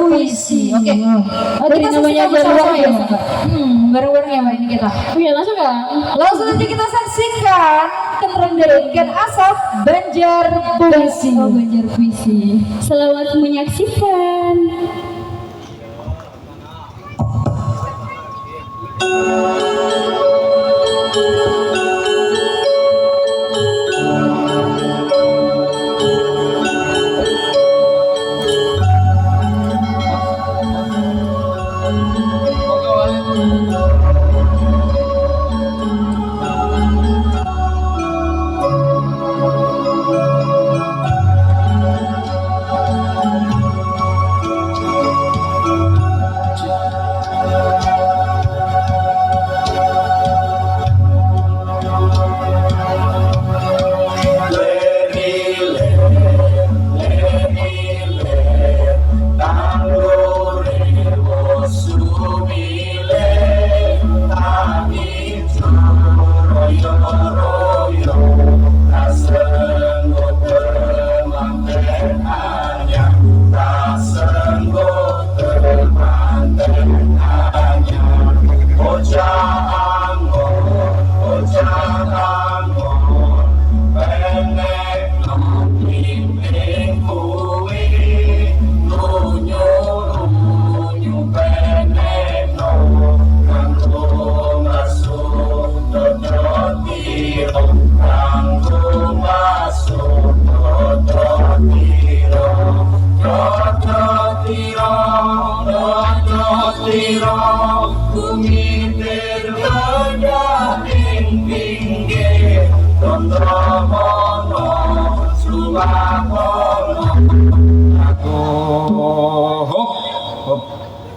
puisi. Oke. Oke, namanya aja luar biasa. Bareng-bareng ya Mbak ini kita. Iya, langsung kan? Langsung aja kita saksikan keterangan dari Ken Asaf Banjar Puisi. Oh, Banjar Puisi. Selamat menyaksikan.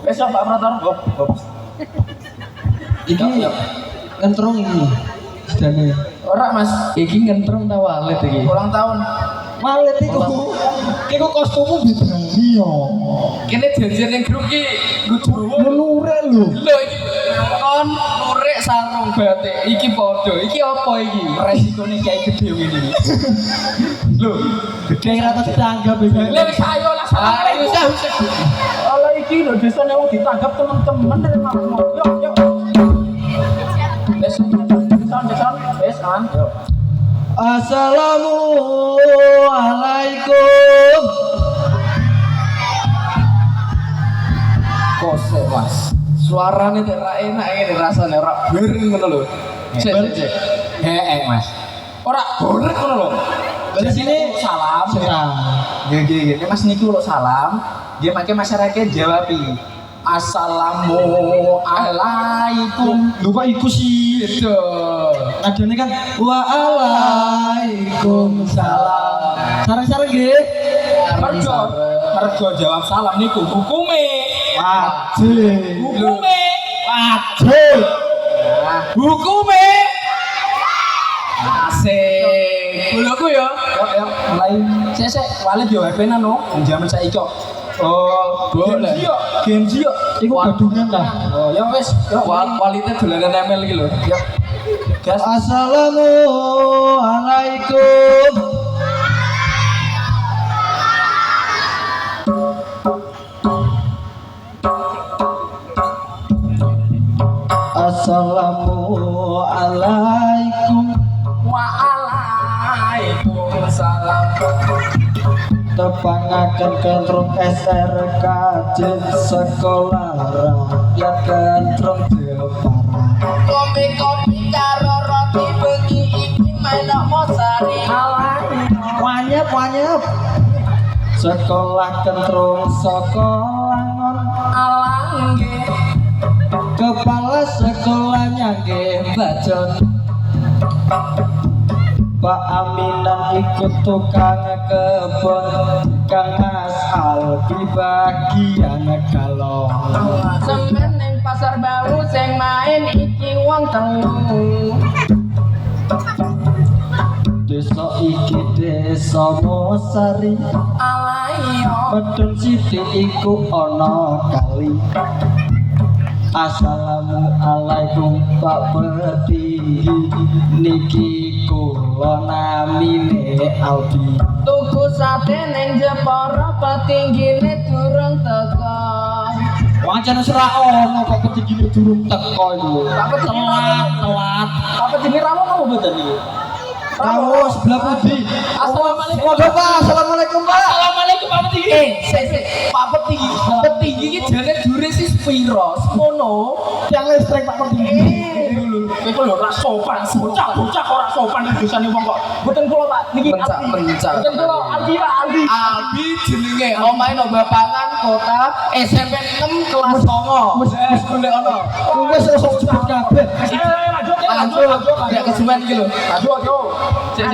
Besok Pak Prator, hop. Iki ngentrong ini sedane. Ora Mas, Iki ngentrong ta walet iki. ulang tahun. Walet iku kostummu bidani yo. Kene jajar ning grup ki kudu Lure lho. lho iki kon lurik sarung batik iki padha. Iki apa iki? Resikone kiai gede ngene iki. Lho, Gede ora tau ditanggap iki. lha wis ayo lah salah. Usah. Ala iki lho desane wong ditanggap temen-temen Yuk. Wes an. Yuk. Assalamualaikum. Kosek Mas. Suarane ora enak ngene rasane ora bering ngono lho. Cek. Mas. Ora borek ngono lho. Dari sini salam. Nggih. Mas niki ulo salam. Dia pakai masyarakat jawabi. Assalamualaikum. Lho kok iku sih? Gitu. Nadane kan waalaikumsalam. Sareng-sareng nggih. Mergo jawab salam niku hukume. Wajib. Hukume. Wajib. Hukume. Asik. Boloku ya. Yuk, mulai. Sesek walid yo HP-nan no. Jaman saiki kok. Oh, boleh. Genji yo. Iku gadungan lah. Oh, ya wis. Walite dolanan ML iki lho. Yuk. Gas. Assalamualaikum. Assalamualaikum. Waalaikumsalam. Tepangaken kentrung SRK jen sekolah rakyat kentrung Jepara. Kopi karo roti bengi iki main mosari. Wanyep. Sekolah kentrung sekolah Alang nggih. kepala sekolahnya nggih Bajon. Pak Aminan ikut tukang kebon, Kang Mas Albi bagian galon. Semen ning pasar baru sing main iki wong telu. Desa iki desa Mosari, Alayo. medun sithik iku ana kali. Assalamualaikum Pak Petinggi, niki kula namine Albi. Tuku sate ning Jepara petinggine durung teko. Pancen wis ra ono kok petingine durung teko iku. Telat. Apa jenenge rawuh apa mboten iki? Rawuh sebelah putih. Assalamualaikum. Waduh, Pak. Assalamualaikum, Pak. Assalamualaikum Pak Petinggi. Sik. Pak Petinggi. Petinggi iki jane dure sih piro? Semono. Yang listrik Pak Petinggi. Kowe kok lho ra sopan, bocah ora sopan nek dosane wong kok. Mboten kula Pak, niki Albi. Mboten kula Albi Pak, Albi. Albi jenenge omahe nang Bapangan Kota SMP 6 kelas 9. Wis golek ono. Wis sok cepet kabeh. Lanjut. Ya kesuwen iki lho. Lanjut.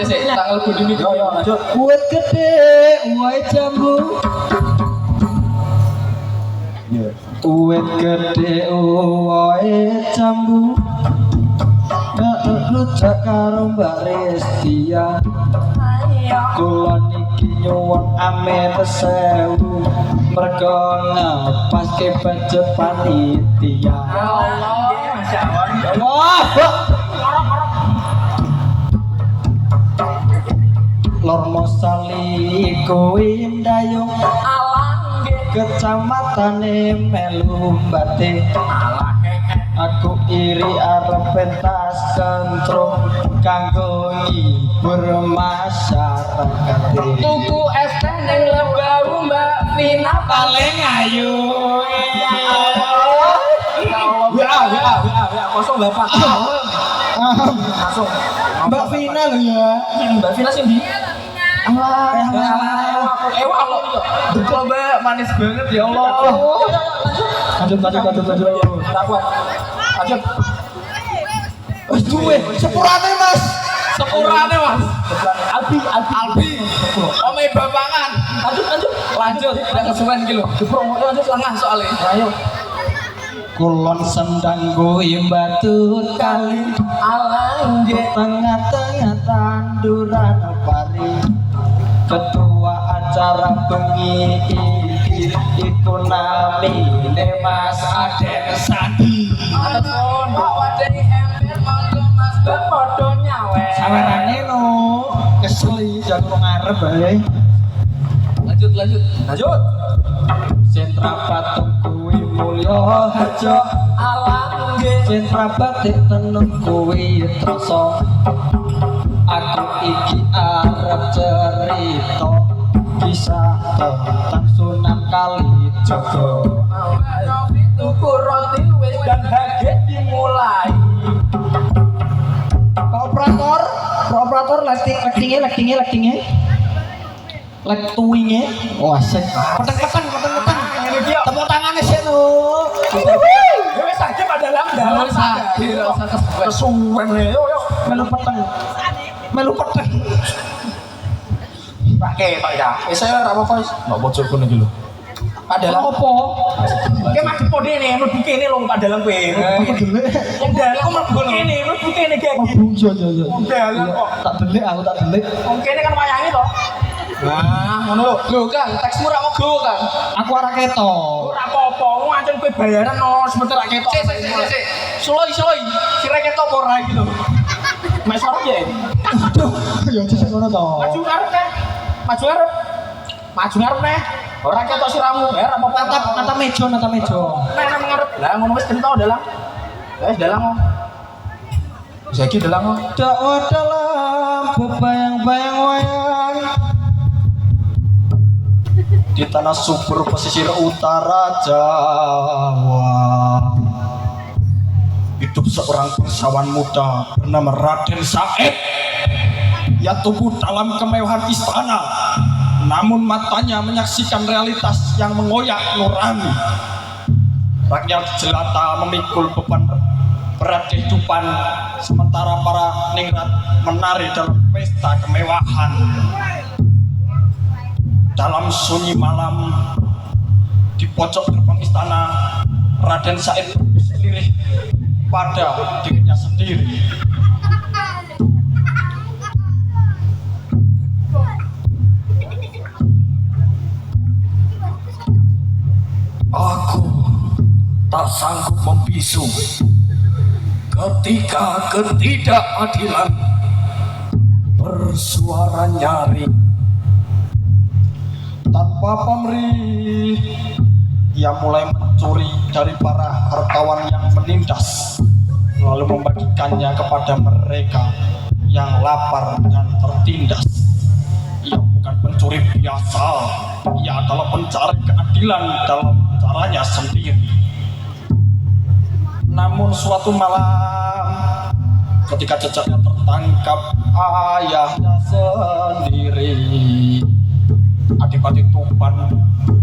Sik. Tanggal bodine iki. Yo, lanjut. Kuat gede, wae jambu. Kuat gede, wae jambu. Rujak karo Mbak Restia. Kula niki nyuwun ame sewu. Mergo ngepaske baju panitia. Allah, masyaallah. Allah. Lor Mosali kuwi ndayung Alang kecamatane melu mbate. Aku iri arep pentas kentrum kanggo ngibur masyarakat. Tuku es teh ning Lembau Mbak Vina paling ayu. Ya, kosong Bapak. Langsung. Mbak Vina lho ya. Mbak Vina sih di. Ewa lo. Betul Mbak, manis banget ya Allah. Lanjut. Tak kuat. Lanjut. Wis duwe sepurane Mas. Sepurane Mas. Albi. Ome Bapangan. Lanjut. Udah kesuwen iki lho. Lanjut lengah soalnya. Ayo. Kulon sendang kuwi batu kali Alang tengah-tengah tanduran pari. Ketua acara bengi iki iku namine Mas Aden Sandi. Ampun, bawa dari ember monggo Mas padha nyawe. Sawarane no keseli jago ngarep bae. Lanjut. Sentra patung kuwi mulya harja. Alang Sentra batik tenun kuwi trasa. Aku iki arep cerita kisah tentang Sunan Kalijaga. tuku roti wis dan haget dimulai. Pak operator lektinge. Lektuinge. Oh asik. Peteng. Tepuk tangannya sih no. Wis aja pada dalam. Wis rasa kesuwen yo. Melu peteng. Pakai tok ya. Wis ora apa-apa wis. Mbok bojoku niki lho. Padahal Apa? Ki mati pode ne mlebu kene lho padahal kowe. Wong dalan mlebu kene, mlebu kene gek. Yo. Dalan kok. Tak delik. Wong kene kan wayange to. Nah, ngono lho. Lho Kang, teksmu ra mogo Kang. Aku ora ketok. Ora apa-apa, wong ancen kowe bayaran no sebentar ra ketok. Sik. Suloi. Kira ketok apa ora iki lho. Mek sorot ya. Aduh, yo sesuk ngono to. Maju ngarep neh. Maju ngarep neh. Ora ketok siramu, ya ora apa-apa. Nata meja. Nang ngarep. Lah ngono wis kento dalang. Wis dalang kok. Saiki dalang kok. Dakwah dalam bebayang-bayang wayang di tanah subur pesisir utara Jawa. Hidup seorang bangsawan muda bernama Raden Said. Ia tumbuh dalam kemewahan istana, namun matanya menyaksikan realitas yang mengoyak nurani. Rakyat jelata memikul beban berat kehidupan, sementara para ningrat menari dalam pesta kemewahan. Dalam sunyi malam, di pojok gerbang istana, Raden Said berselirih pada dirinya sendiri. Aku tak sanggup membisu ketika ketidakadilan bersuara nyaring. Tanpa pamrih ia mulai mencuri dari para hartawan yang menindas, lalu membagikannya kepada mereka yang lapar dan tertindas. Ia bukan pencuri biasa, ia adalah pencari keadilan dalam caranya sendiri. Namun suatu malam, ketika jejaknya tertangkap ayahnya sendiri, Adipati Tuban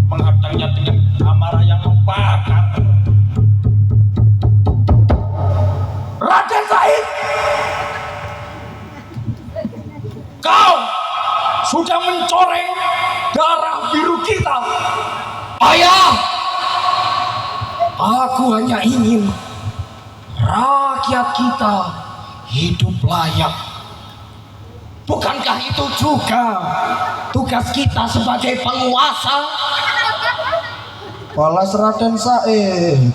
menghadangnya dengan amarah yang membakar. Raden Said, kau sudah mencoreng darah biru kita. Ayah, aku hanya ingin rakyat kita hidup layak. Bukankah itu juga tugas kita sebagai penguasa? Balas Raden Said.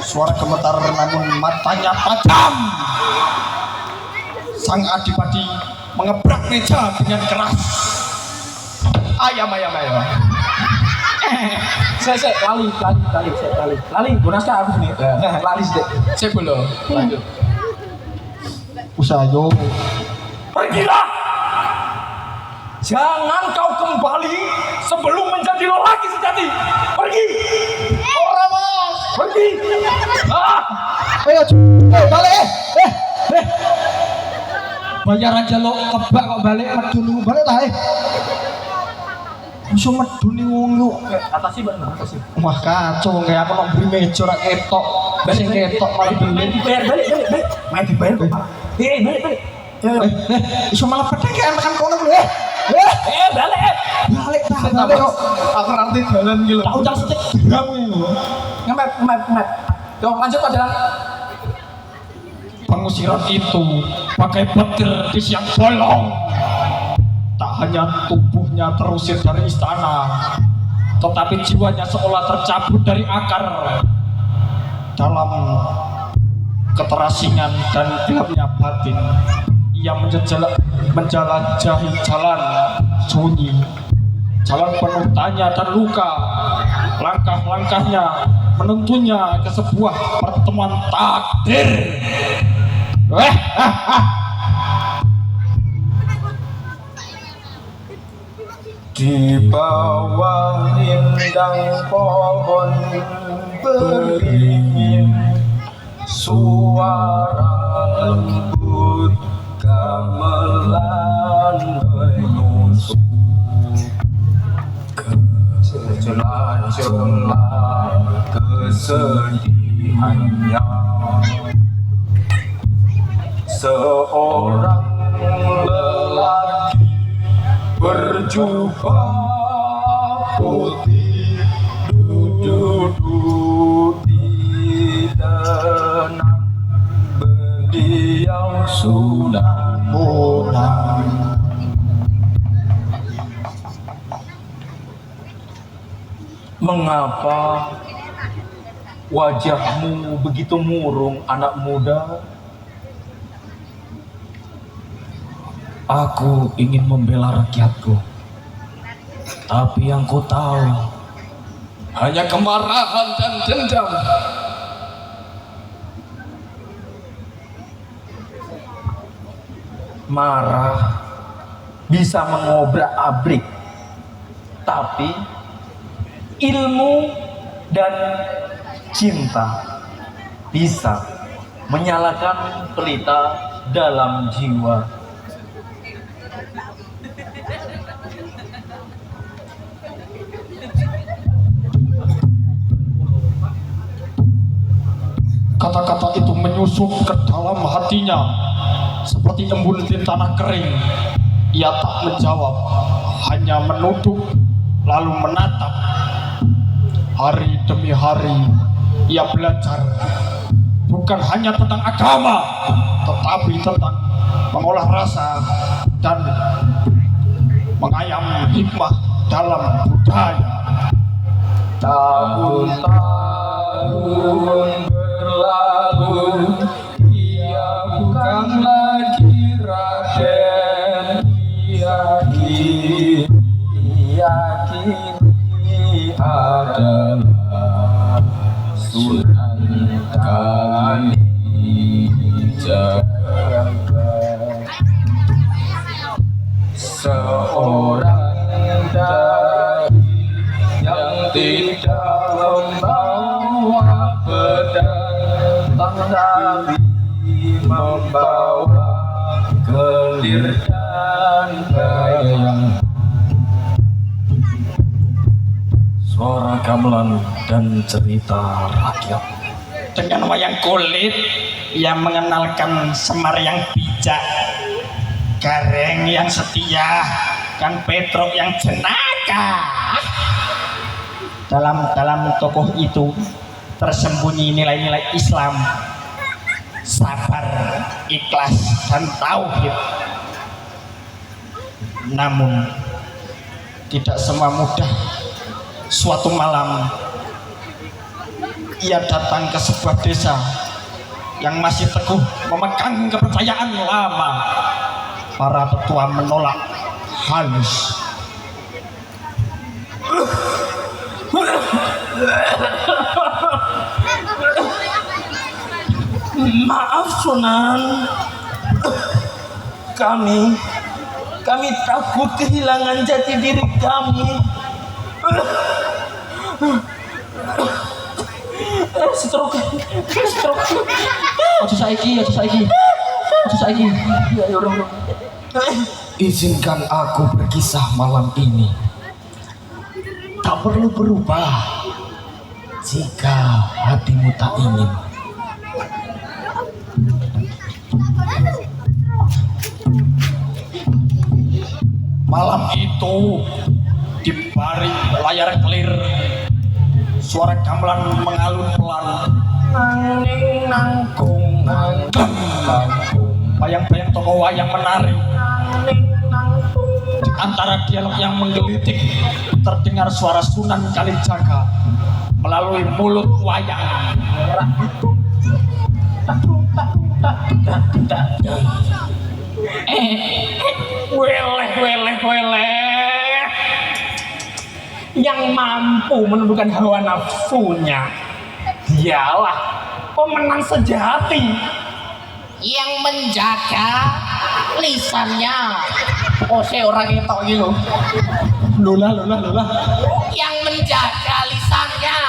Suara gemetar namun matanya tajam. Sang Adipati mengebrak meja dengan keras. Ayam. Saya lali. Gunaskah aku nih? Lali sedek. Saya belum. Lanjut. Usayo. Pergilah. Jangan kau kembali sebelum menjadi lelaki sejati. Pergi. Orang mas. Pergi. Ayo, balik. Bayar aja lo kebak kok balik medun balik lah. Iso medun ning wong yo. Atasi bener, atasi. Wah kacau kayak aku nak beri meja rak ketok. Sing ketok malah beli. Bayar balik. Main dibayar kok. Balik. Iso malah pedhe kayak makan kono lho. Balik. Balik kok. Aku nanti jalan iki lho. Tahu sedek. Ngemep. Yo lanjut Pak jalan. Pengusiran itu pakai petir di siang bolong. Tak hanya tubuhnya terusir dari istana, tetapi jiwanya seolah tercabut dari akar. Dalam keterasingan dan gelapnya batin, ia menjelajahi jalan sunyi, jalan penuh tanya dan luka. Langkah-langkahnya menuntunnya ke sebuah pertemuan takdir. Di bawah rindang pohon beringin, suara lembut gamelan menyusup ke celah-celah kesedihannya. Seorang lelaki berjubah putih duduk di tenang, beliau sudah pulang. Mengapa wajahmu begitu murung, anak muda? Aku ingin membela rakyatku, tapi yang ku tahu hanya kemarahan dan dendam. Marah bisa mengobrak-abrik, tapi ilmu dan cinta bisa menyalakan pelita dalam jiwa. Kata-kata itu menyusup ke dalam hatinya seperti embun di tanah kering. Ia tak menjawab, hanya menunduk lalu menatap. Hari demi hari ia belajar bukan hanya tentang agama, tetapi tentang mengolah rasa dan mengayam hikmah dalam budaya. Tahun-tahun berlalu, ia bukan lagi Raden, ia kini adalah Sunan Kalijaga, seorang dai yang tidak membawa pedang, tapi membawa kelir dan bayang. Suara gamelan dan cerita rakyat. Dengan wayang kulit yang mengenalkan Semar yang bijak, Gareng yang setia, dan Petruk yang jenaka. Dalam tokoh itu tersembunyi nilai-nilai Islam, sabar, ikhlas, dan tauhid. Namun tidak semua mudah. Suatu malam ia datang ke sebuah desa yang masih teguh memegang kepercayaan lama. Para tetua menolak halus. Maaf Sunan, kami takut kehilangan jati diri kami. Stroke. Ojo saiki. Izinkan aku berkisah malam ini. Tak perlu berubah jika hatimu tak ingin. Malam itu di balik layar kelir, suara gamelan mengalun pelan. Nanging nangkung nangkung nangkung, Bayang-bayang tokoh wayang menari. nanging nangkung. Di antara dialog yang menggelitik terdengar suara Sunan Kalijaga melalui mulut wayang. Weleh. Yang mampu menundukkan hawa nafsunya, dialah pemenang sejati. Yang menjaga lisannya, orang itu gitu. Lola. Yang menjaga lisannya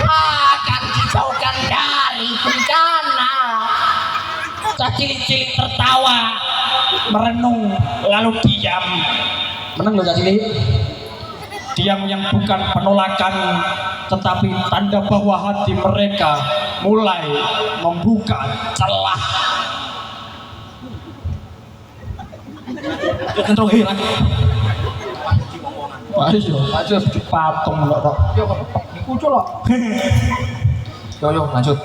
akan dijauhkan dari bencana. Cilik-cilik tertawa, Merenung lalu diam. Menang loh Cacili. Diam yang bukan penolakan, tetapi tanda bahwa hati mereka mulai membuka celah. Kentrong hilang. Ayo Patung loh. Yo lanjut.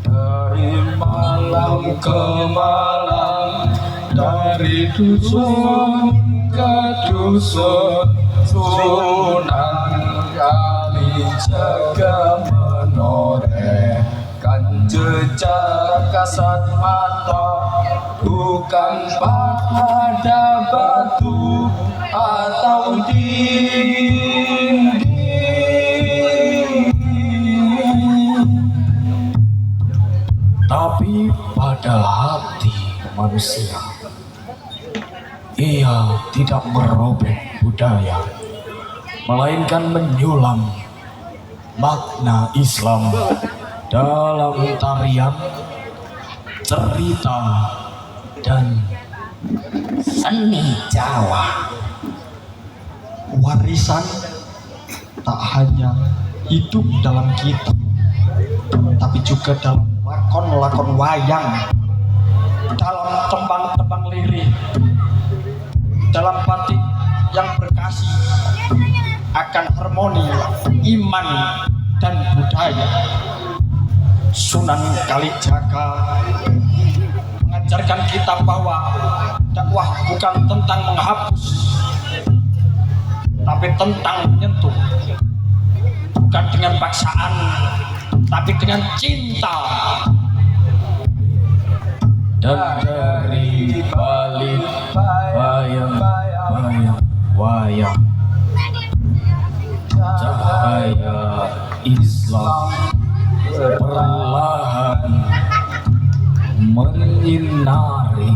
Dari malam ke malam, dari dusun ke dusun, Sunan Kalijaga menorehkan jejak kasat mata, bukan pada batu atau dinding. Tapi pada hati manusia. Ia tidak merobek budaya, melainkan menyulam makna Islam dalam tarian, cerita, dan seni Jawa. Warisan tak hanya hidup dalam kitab, tapi juga dalam lakon-lakon wayang, dalam tembang-tembang lirik, dalam batik yang berkasih akan harmoni iman dan budaya. Sunan Kalijaga mengajarkan kita bahwa dakwah bukan tentang menghapus, tapi tentang menyentuh. Bukan dengan paksaan, tapi dengan cinta. dan dari balik bayang-bayang wayang-wayang, cahaya Islam perlahan menyinari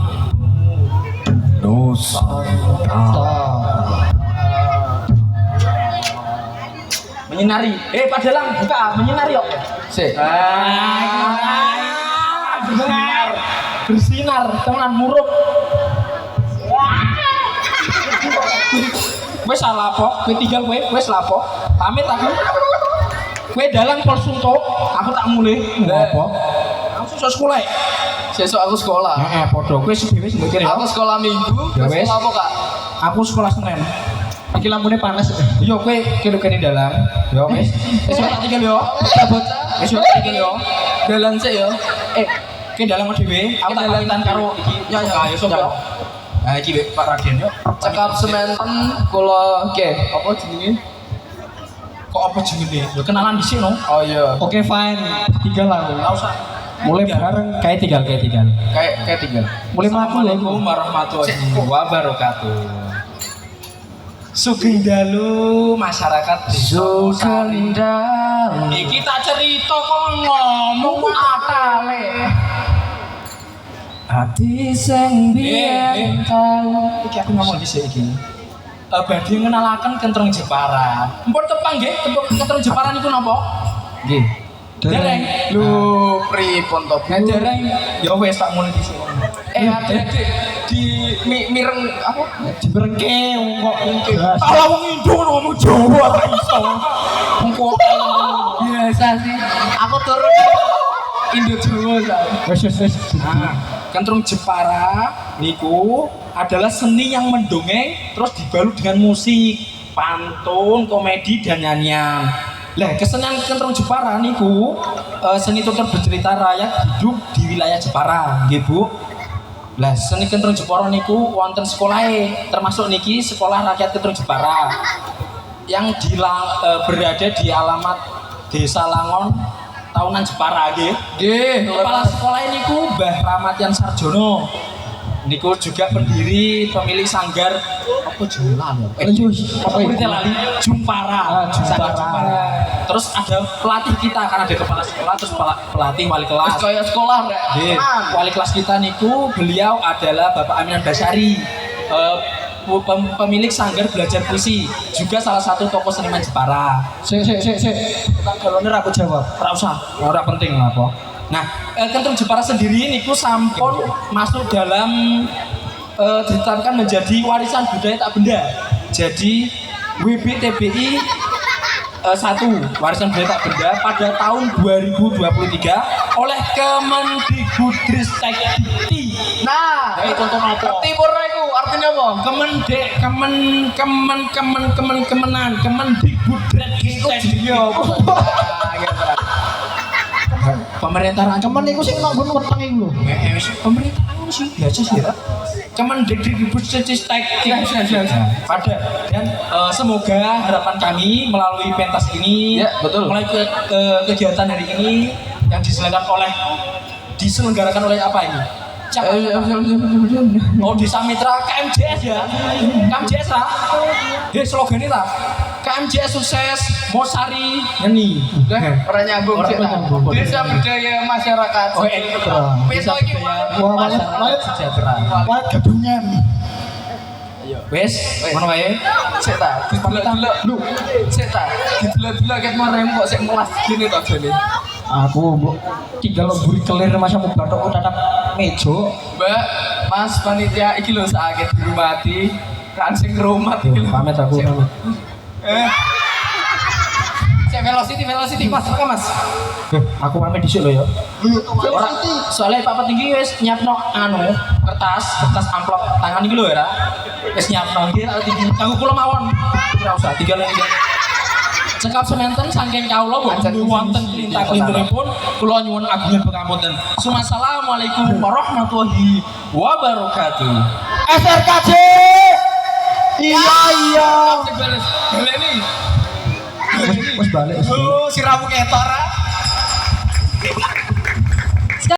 Nusantara. Menyinari. Pak Dalang buka menyinari kok. Sik. Bersinar temenan muruk. Wes salah apa? Kowe tinggal kowe wes lapo? Pamit aku. Kowe dalang pol suntuk, aku tak mulih. Apa? Aku sesuk sekolah. Sesuk aku sekolah. Heeh, padha kowe dhewe sing mikir ya. Aku sekolah Minggu, Ya kowe wes. sekolah apa, Kak? Aku sekolah Senin. Iki lampune panas. Yo kowe kene dalang. Ya wis. Esuk tak tinggal yo. Bocah. Esuk tak tinggal yo. Dalan sik yo. Kowe dalang dhewe, Aku tak pamitan karo iki. Ya, ya. Ayo sop yo. Nah iki Wek, Pak Raden yo. Cekap sementen kula apa jenenge? Kok apa jenenge? Yo kenalan dhisik no. Oh iya. Oke fine. Tinggal aku. Enggak usah. Mulai bareng kayak tinggal. Kayak tinggal. Mulai mlaku lho. Assalamualaikum warahmatullahi wabarakatuh. Sugeng dalu masyarakat Sugeng dalu. Iki tak cerita kok ngomong atale. Hati sing biyen tau. Iki aku ngomong dhisik iki. Badhe ngenalaken Kentrung Jepara. Mpun tepang nggih, Kentrung Jepara niku napa? Nggih. Dereng. Lho, pripun to? Dereng. Ya wis tak mulai dhisik. Adik di mireng apa? Diberengke kok engke. Ala wong Indo ngomong Jawa ora iso. Engko Biasa sih. Aku turun Indo Jawa saya. Wes. Nah, Kentrung Jepara niku adalah seni yang mendongeng terus dibalut dengan musik, pantun, komedi dan nyanyian. Lah, kesenian Kentrung Jepara niku seni tutur bercerita rakyat hidup di wilayah Jepara, nggih Bu. Lah, seni Kentrung Jepara niku wonten sekolahe, termasuk niki Sekolah Rakyat Kentrung Jepara yang berada di alamat Desa Langon, Tahunan Jepara nggih. Nggih, kepala sekolah niku Mbah Ramatian Sarjono. Niku juga pendiri pemilik sanggar apa Julan ya? Apa itu lali? Jumpara. Jumpara. Terus ada pelatih kita kan ada kepala sekolah terus pelatih wali kelas. kayak sekolah rek. Nggih, wali kelas kita niku beliau adalah Bapak Aminan Basari. Pemilik sanggar belajar puisi, juga salah satu tokoh seniman Jepara. Sik. Tukang galone ra aku jawab. Ora usah, ora penting lah apa. Nah, Kentrung Jepara sendiri niku sampun masuk dalam ditetapkan menjadi warisan budaya tak benda. Jadi WBTBI 1 warisan budaya tak benda pada tahun 2023 oleh Kemendikbudristekdikti. Nah, Ya itu contoh apa? timur iku artinya apa? Kemendikbudristekdikti. Pemerintah Cuman iku sing nang nggon weteng iku lho. pemerintah sih biasa sih ya. Kemendikbudristekdikti pada dan semoga harapan kami melalui pentas ini Ya, betul. mulai kegiatan hari ini yang diselenggarakan oleh apa ini? Siapa? Oh, Desa Mitra KMJS ya. KMJS lah. Slogan ini lah. KMJS sukses, Mosari nyeni. Orang nyambung sih. Desa budaya masyarakat. Oh, Peso iki Wah, masyarakat sejahtera. Wah, gadungan. Wes, ngono wae. sik ta. Lu sik ta. Didelok-delok ket marem kok sik melas gini to jane. Aku mbok tinggal mburi kelir masa mau bathokku tatap meja. Mbak, Mas panitia iki lho sakit dihormati. Kan sing ngrumat iki lho. Pamit aku pamit. Cek velocity Mas, buka Mas. Aku pamit dhisik lho ya. Ora, soalnya Pak Petinggi wis nyiapno kertas amplop tangan iki lho ya. Wis nyiapno iki kanggo kula mawon. Ora usah tinggal iki. Cekap sementen saking kawula boten wonten perintah-perintahipun kula nyuwun agungan pangapunten. Assalamualaikum warahmatullahi wabarakatuh. SRKJ. Iya. Baleni. Wis balik. Oh, siramu ketor.